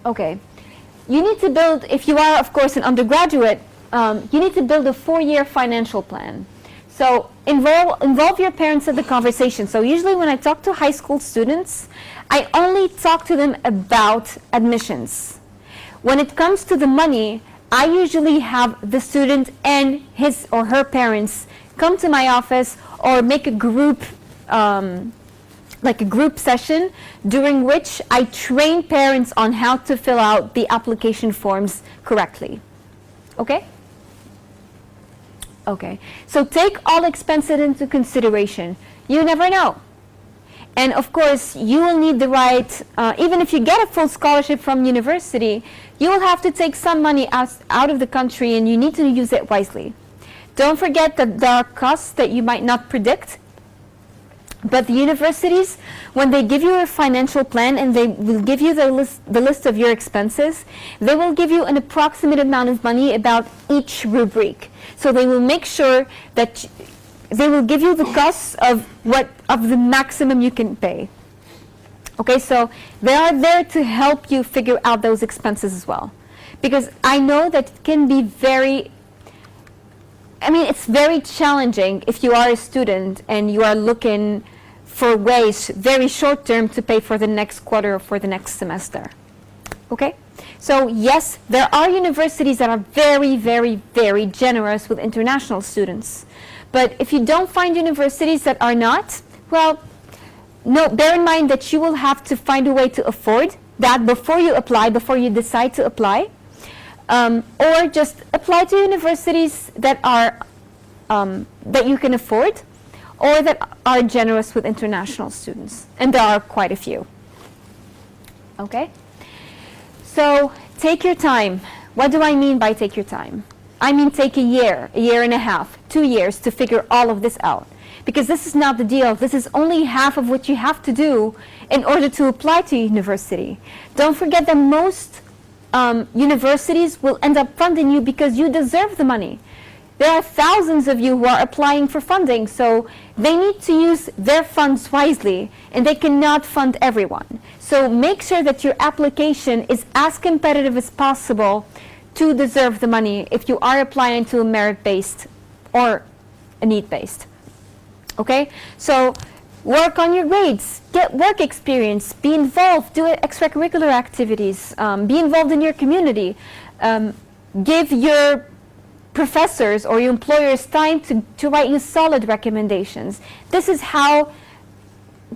Okay. You need to build, if you are, of course, an undergraduate, you need to build a 4-year financial plan. So involve your parents in the conversation. So usually when I talk to high school students, I only talk to them about admissions. When it comes to the money, I usually have the student and his or her parents come to my office or make a group, like a group session, during which I train parents on how to fill out the application forms correctly. Okay? Okay. So take all expenses into consideration. You never know. And of course, you will need the right, even if you get a full scholarship from university, you will have to take some money out of the country, and you need to use it wisely. Don't forget that there are costs that you might not predict. But the universities, when they give you a financial plan and they will give you the list of your expenses, they will give you an approximate amount of money about each rubric. So they will make sure that they will give you the costs of the maximum you can pay. Okay, so they are there to help you figure out those expenses as well. Because I know that it can be it's very challenging if you are a student and you are looking for ways, very short term, to pay for the next quarter or for the next semester. Okay? So yes, there are universities that are very, very, very generous with international students. But if you don't find universities that are not, well, no, bear in mind that you will have to find a way to afford that before you apply, before you decide to apply. Or just apply to universities that are that you can afford, or that are generous with international students, and there are quite a few. Okay? So take your time. What do I mean by take your time? I mean take a year and a half, 2 years to figure all of this out. Because this is not the deal. This is only half of what you have to do in order to apply to university. Don't forget that most universities will end up funding you because you deserve the money. There are thousands of you who are applying for funding, so they need to use their funds wisely, and they cannot fund everyone. So make sure that your application is as competitive as possible to deserve the money if you are applying to a merit-based or a need-based. Okay? So work on your grades, get work experience, be involved, do extracurricular activities, be involved in your community, give your professors or your employers time to write you solid recommendations. This is how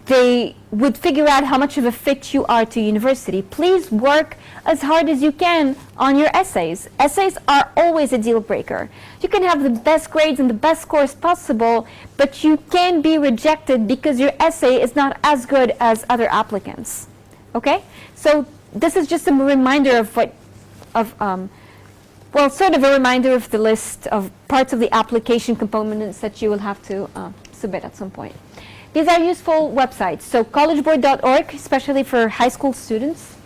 they would figure out how much of a fit you are to university. Please work as hard as you can on your essays. Essays are always a deal breaker. You can have the best grades and the best scores possible, but you can be rejected because your essay is not as good as other applicants. Okay? So this is just a reminder of sort of a reminder of the list of parts of the application components that you will have to submit at some point. These are useful websites. So collegeboard.org, especially for high school students.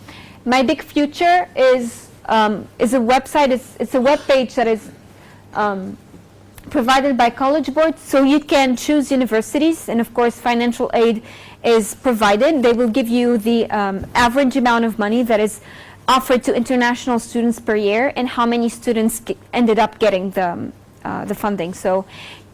My Big Future is a website. It's a web page that is provided by College Board, so you can choose universities, and of course financial aid is provided. They will give you the average amount of money that is offered to international students per year and how many students ended up getting the funding. So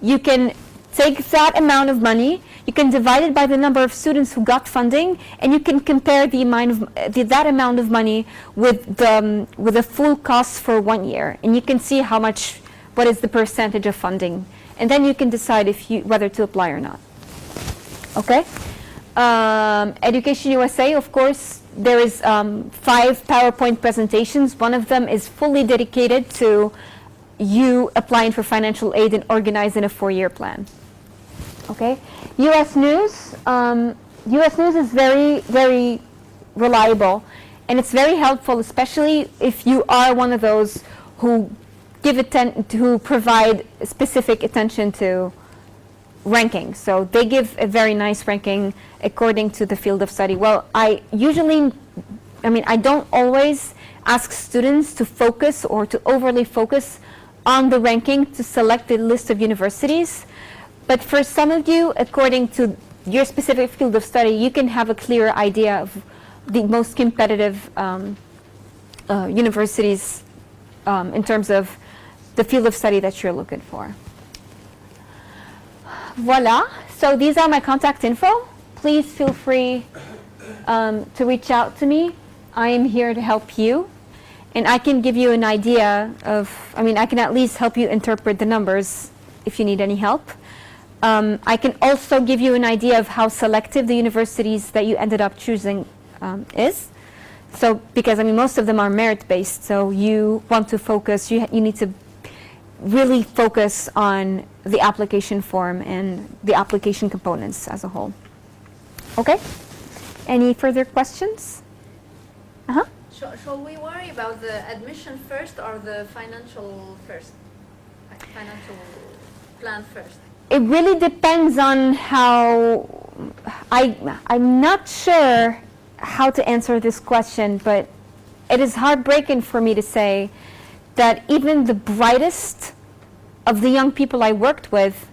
you can take that amount of money, you can divide it by the number of students who got funding, and you can compare the amount of that amount of money with the full cost for 1 year, and you can see what is the percentage of funding, and then you can decide whether to apply or not. Okay? EducationUSA, of course, there is 5 PowerPoint presentations. One of them is fully dedicated to you applying for financial aid and organizing a 4-year plan. Okay, US News. US News is very, very reliable, and it's very helpful, especially if you are one of those who provide specific attention to ranking. So they give a very nice ranking according to the field of study. Well, I don't always ask students to focus or to overly focus on the ranking to select the list of universities. But for some of you, according to your specific field of study, you can have a clearer idea of the most competitive universities in terms of the field of study that you're looking for. Voila. So these are my contact info. Please feel free to reach out to me. I am here to help you. And I can give you an idea of, I can at least help you interpret the numbers if you need any help. I can also give you an idea of how selective the universities that you ended up choosing is. So, because most of them are merit-based, so you want to focus, you need to really focus on the application form and the application components as a whole. Okay? Any further questions? Uh-huh. Shall we worry about the admission first or the financial first? Like financial plan first? It really depends on how, I'm not sure how to answer this question, but it is heartbreaking for me to say that even the brightest of the young people I worked with,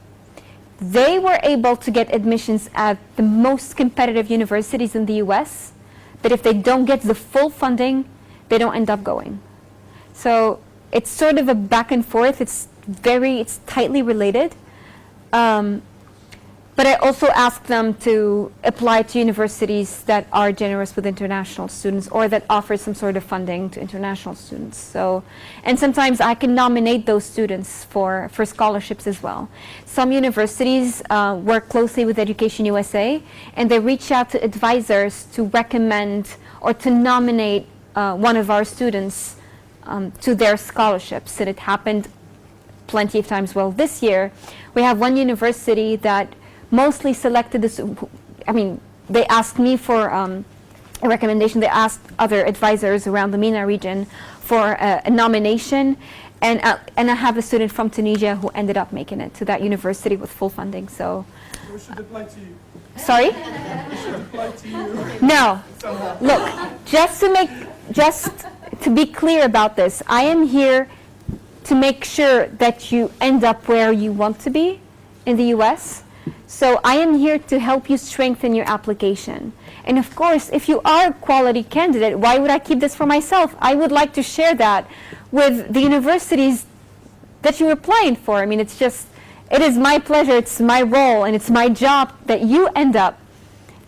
they were able to get admissions at the most competitive universities in the US, but if they don't get the full funding, they don't end up going. So it's sort of a back and forth. It's tightly related. But I also ask them to apply to universities that are generous with international students or that offer some sort of funding to international students. So, and sometimes I can nominate those students for scholarships as well. Some universities work closely with EducationUSA, and they reach out to advisors to recommend or to nominate one of our students to their scholarships. And it happened plenty of times. Well, this year we have one university that mostly selected this. They asked me for a recommendation. They asked other advisors around the MENA region for a nomination, and I have a student from Tunisia who ended up making it to that university with full funding. So we should apply to you. Sorry? We should apply to you. No. Look, just to be clear about this, I am here to make sure that you end up where you want to be in the US. So I am here to help you strengthen your application. And of course, if you are a quality candidate, why would I keep this for myself? I would like to share that with the universities that you're applying for. It is my pleasure, it's my role, and it's my job that you end up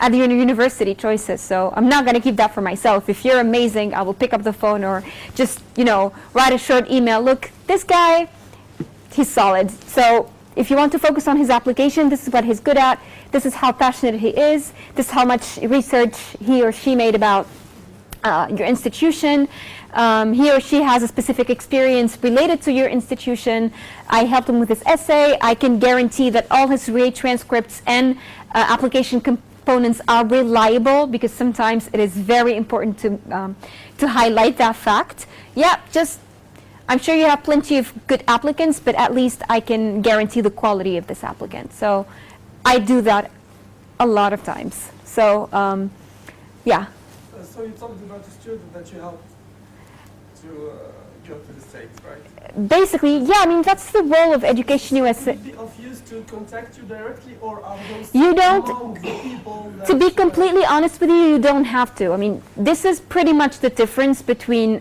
at the university choices. So I'm not going to keep that for myself. If you're amazing, I will pick up the phone or just, write a short email. Look, this guy, he's solid. So if you want to focus on his application, this is what he's good at. This is how passionate he is. This is how much research he or she made about your institution. He or she has a specific experience related to your institution. I helped him with his essay. I can guarantee that all his RA transcripts and application components are reliable, because sometimes it is very important to highlight that fact. Yeah, I'm sure you have plenty of good applicants, but at least I can guarantee the quality of this applicant. So I do that a lot of times. So, yeah. So you talked about a student that you helped to go to the States, right? Basically, yeah, that's the role of EducationUSA. Would it be of use to contact you directly, or are those You don't, among the people that to be completely honest with you, you don't have to. This is pretty much the difference between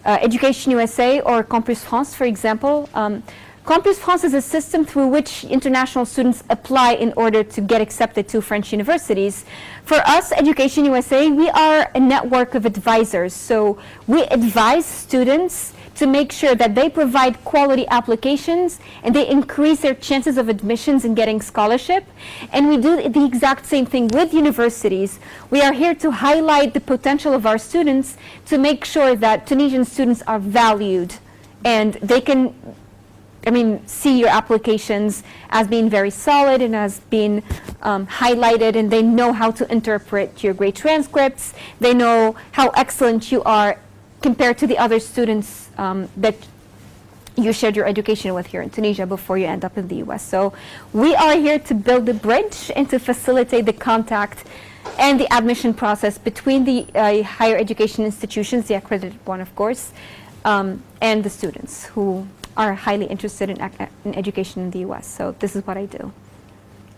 EducationUSA or Campus France, for example. Campus France is a system through which international students apply in order to get accepted to French universities. For us, EducationUSA, we are a network of advisors. So we advise students to make sure that they provide quality applications and they increase their chances of admissions and getting scholarship. And we do the exact same thing with universities. We are here to highlight the potential of our students to make sure that Tunisian students are valued and they can see your applications as being very solid and as being highlighted, and they know how to interpret your grade transcripts. They know how excellent you are compared to the other students that you shared your education with here in Tunisia before you end up in the US. So we are here to build the bridge and to facilitate the contact and the admission process between the higher education institutions, the accredited one, of course, and the students who are highly interested in education in the US. So this is what I do.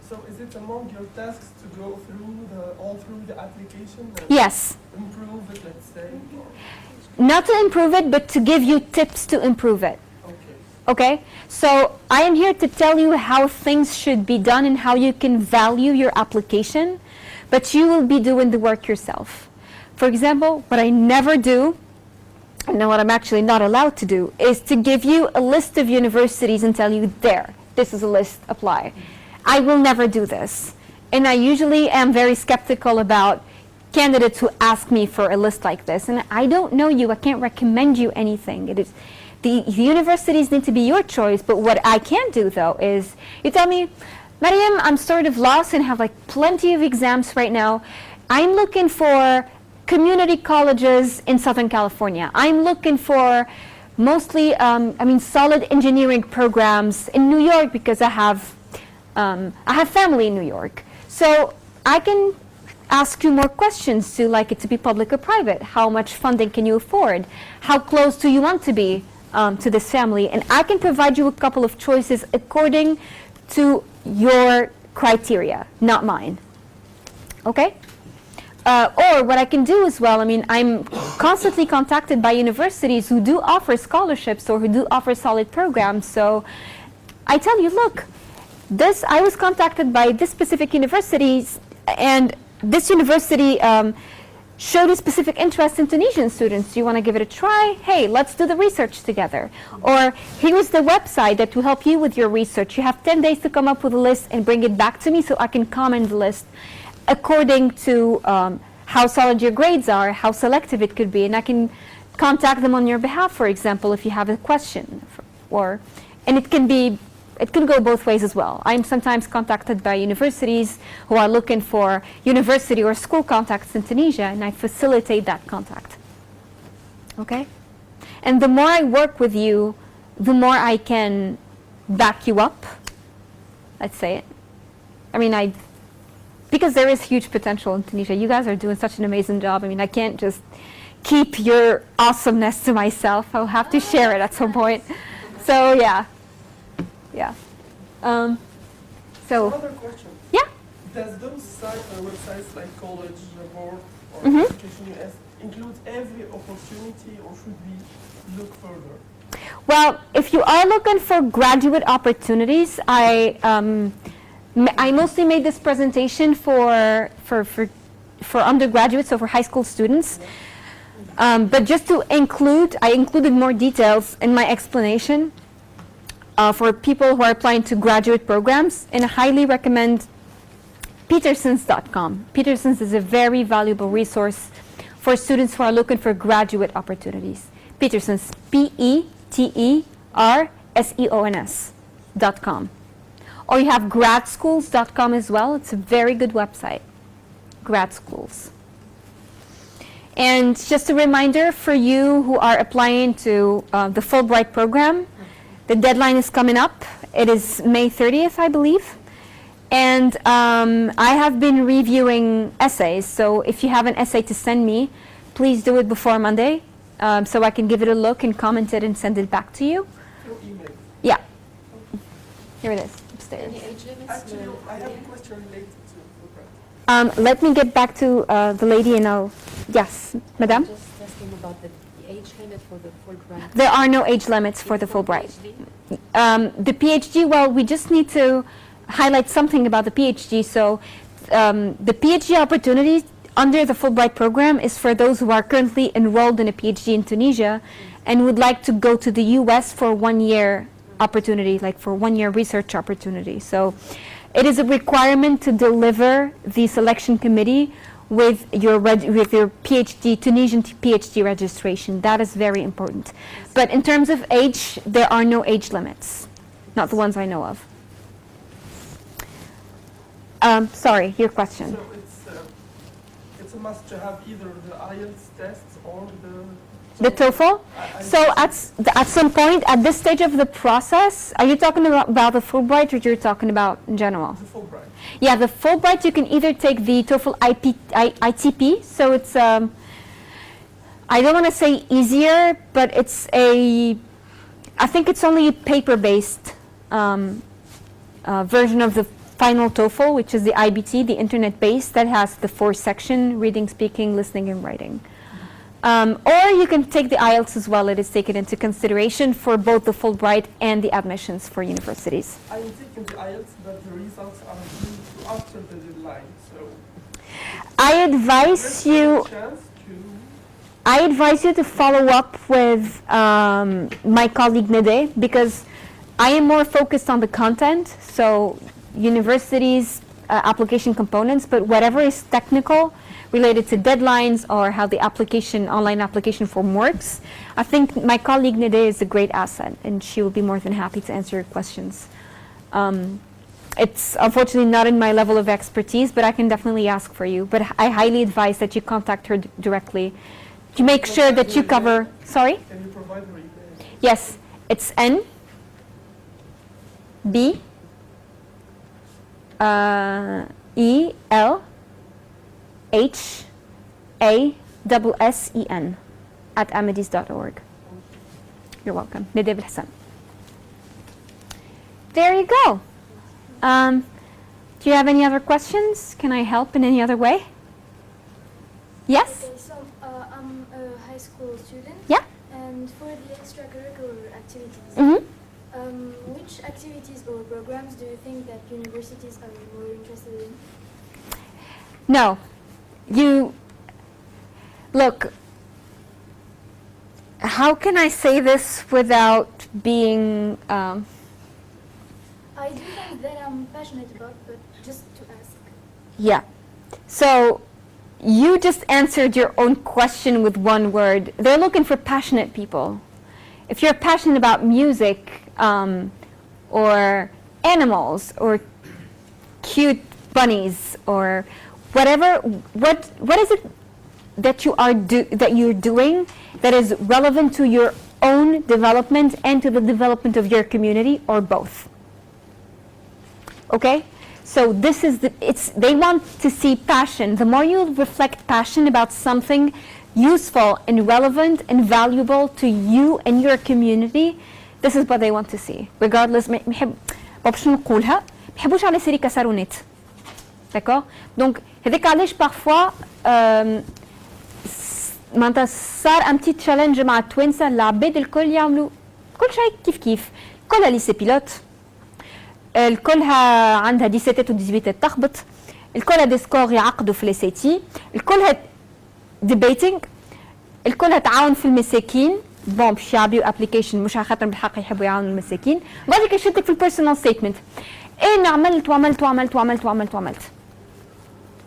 So is it among your tasks to go through all through the application and Yes. improve it, let's say? Not to improve it, but to give you tips to improve it. Okay. Okay? So I am here to tell you how things should be done and how you can value your application, but you will be doing the work yourself. For example, what I never do, and what I'm actually not allowed to do, is to give you a list of universities and tell you, there, this is a list, apply. I will never do this. And I usually am very skeptical about candidates who ask me for a list like this. And I don't know you, I can't recommend you anything. It is, the universities need to be your choice, but what I can do though is, you tell me, Mariem, I'm sort of lost and have like plenty of exams right now. I'm looking for community colleges in Southern California. I'm looking for mostly, solid engineering programs in New York because I have family in New York. So I can ask you more questions. Do you like it to be public or private? How much funding can you afford? How close do you want to be to this family? And I can provide you a couple of choices according to your criteria, not mine. Okay? Or what I can do as well, I'm constantly contacted by universities who do offer scholarships or who do offer solid programs. So I tell you, look, I was contacted by this specific universities, and this university showed a specific interest in Tunisian students. Do you want to give it a try? Hey, let's do the research together. Or here is the website that will help you with your research. You have 10 days to come up with a list and bring it back to me so I can comment the list according to how solid your grades are, how selective it could be, and I can contact them on your behalf, for example, if you have a question. And it can go both ways as well. I'm sometimes contacted by universities who are looking for university or school contacts in Tunisia, and I facilitate that contact. Okay? And the more I work with you, the more I can back you up. Let's say it. Because there is huge potential in Tunisia. You guys are doing such an amazing job. I can't just keep your awesomeness to myself. I'll have to share it at some point. So, yeah. Yeah. Another question. Yeah. Does those sites or websites like College Board or Mhm. EducationUSA include every opportunity, or should we look further? Well, if you are looking for graduate opportunities, I mostly made this presentation for undergraduates, so for high school students. But just to I included more details in my explanation for people who are applying to graduate programs, and I highly recommend Petersons.com. Petersons is a very valuable resource for students who are looking for graduate opportunities. Petersons, Petersons.com. Or you have gradschools.com as well. It's a very good website, grad schools. And just a reminder for you who are applying to the Fulbright program, the deadline is coming up. It is May 30th, I believe. And I have been reviewing essays. So if you have an essay to send me, please do it before Monday so I can give it a look and comment it and send it back to you. Through email. Yeah. Here it is, upstairs. Any age limits? Actually, I have a question related to Fulbright. Let me get back to the lady and I'll... Yes, madam? Just asking about the age limit for the Fulbright. There are no age limits for the Fulbright. The PhD, well, we just need to highlight something about the PhD. So the PhD opportunity under the Fulbright program is for those who are currently enrolled in a PhD in Tunisia and would like to go to the US for 1 year opportunity, like for 1 year research opportunity. So it is a requirement to deliver the selection committee with your PhD, Tunisian PhD registration. That is very important. But in terms of age, there are no age limits, not the ones I know of. Sorry, your question. So it's a must to have either the IELTS tests or The TOEFL? So at some point, at this stage of the process, are you talking about the Fulbright or you're talking about in general? the Fulbright. Yeah, the Fulbright, you can either take the TOEFL ITP, so it's, I don't want to say easier, but it's I think it's only a paper-based version of the final TOEFL, which is the IBT, the internet-based, that has the 4 section, reading, speaking, listening, and writing. Or you can take the IELTS as well. It is taken into consideration for both the Fulbright and the admissions for universities. I am taking the IELTS, but the results are due after the deadline. So I advise you. chance to I advise you to follow up with my colleague Nede, because I am more focused on the content, so universities, application components, but whatever is technical related to deadlines or how the online application form works, I think my colleague Nede is a great asset, and she will be more than happy to answer your questions. It's unfortunately not in my level of expertise, but I can definitely ask for you. But I highly advise that you contact her directly to make sure that you cover. Sorry? can you provide her email? Yes, it's N B E L H A S E N @amidis.org. You're welcome. Nede Belhassan. There you go. Do you have any other questions? Can I help in any other way? Yes? Okay, so I'm a high school student. Yeah? And for the extracurricular activities, Mm-hmm. which activities or programs do you think that universities are more interested in? No. Look, how can I say this without being, I do things that I'm passionate about, but just to ask. yeah. So, you just answered your own question with one word. They're looking for passionate people. If you're passionate about music, or animals, or cute bunnies, or whatever, what is it that you're doing that is relevant to your own development and to the development of your community, or both? Okay? So this is they want to see passion. The more you reflect passion about something useful and relevant and valuable to you and your community, this is what they want to see. Regardless, ما بحبش نقولها، بحبوش على سيري كسروا نت. D'accord? Donc, هذيك علاش parfois معناتها صار un petit challenge مع التوانسة، العباد الكل يعملوا كل شيء كيف كيف. كلها ليسي بيلوت، الكلها عندها 17 و 18 تخبط، الكلها دي سكور يعقدوا في لي تي، الكلها ديبيتينغ، الكلها تعاون في المساكين. بون باش يعبيو ابليكيشن مش على خاطر بالحق يحبوا يعاونوا المساكين، بعد كي يشدك في البيرسونال ستيتمنت انا عملت وعملت وعملت وعملت وعملت وعملت.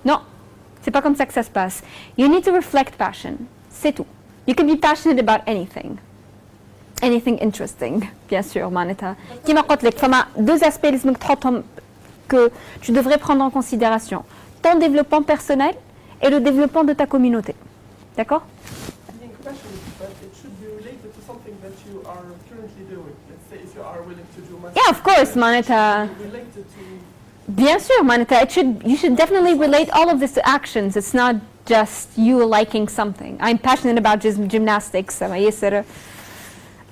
Non, c'est pas comme ça que ça se passe. You need to reflect passion. C'est tout. You can be passionate about anything. Anything interesting, bien sûr, معناتها. كيما قلت لك فما deux aspects لازمك تحطهم que tu devrais prendre en considération. Ton développement personnel et le développement de ta communauté. D'accord? Being passionate, but it should be related to something that you are currently doing. Let's say if you are willing to do Yeah, of course, معناتها. related to Bien sûr, معناتها you should definitely relate all of this to actions. It's not just you liking something. I'm passionate about gymnastics.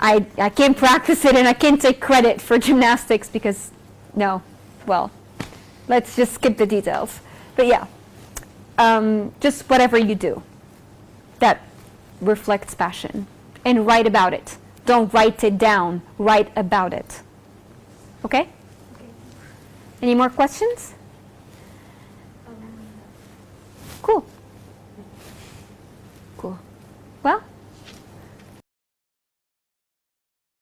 I can't practice it and I can't take credit for gymnastics because, no, well, let's just skip the details. But yeah, just whatever you do that reflects passion, and write about it. Don't write it down, write about it. Okay? Any more questions? Cool. Cool. Well,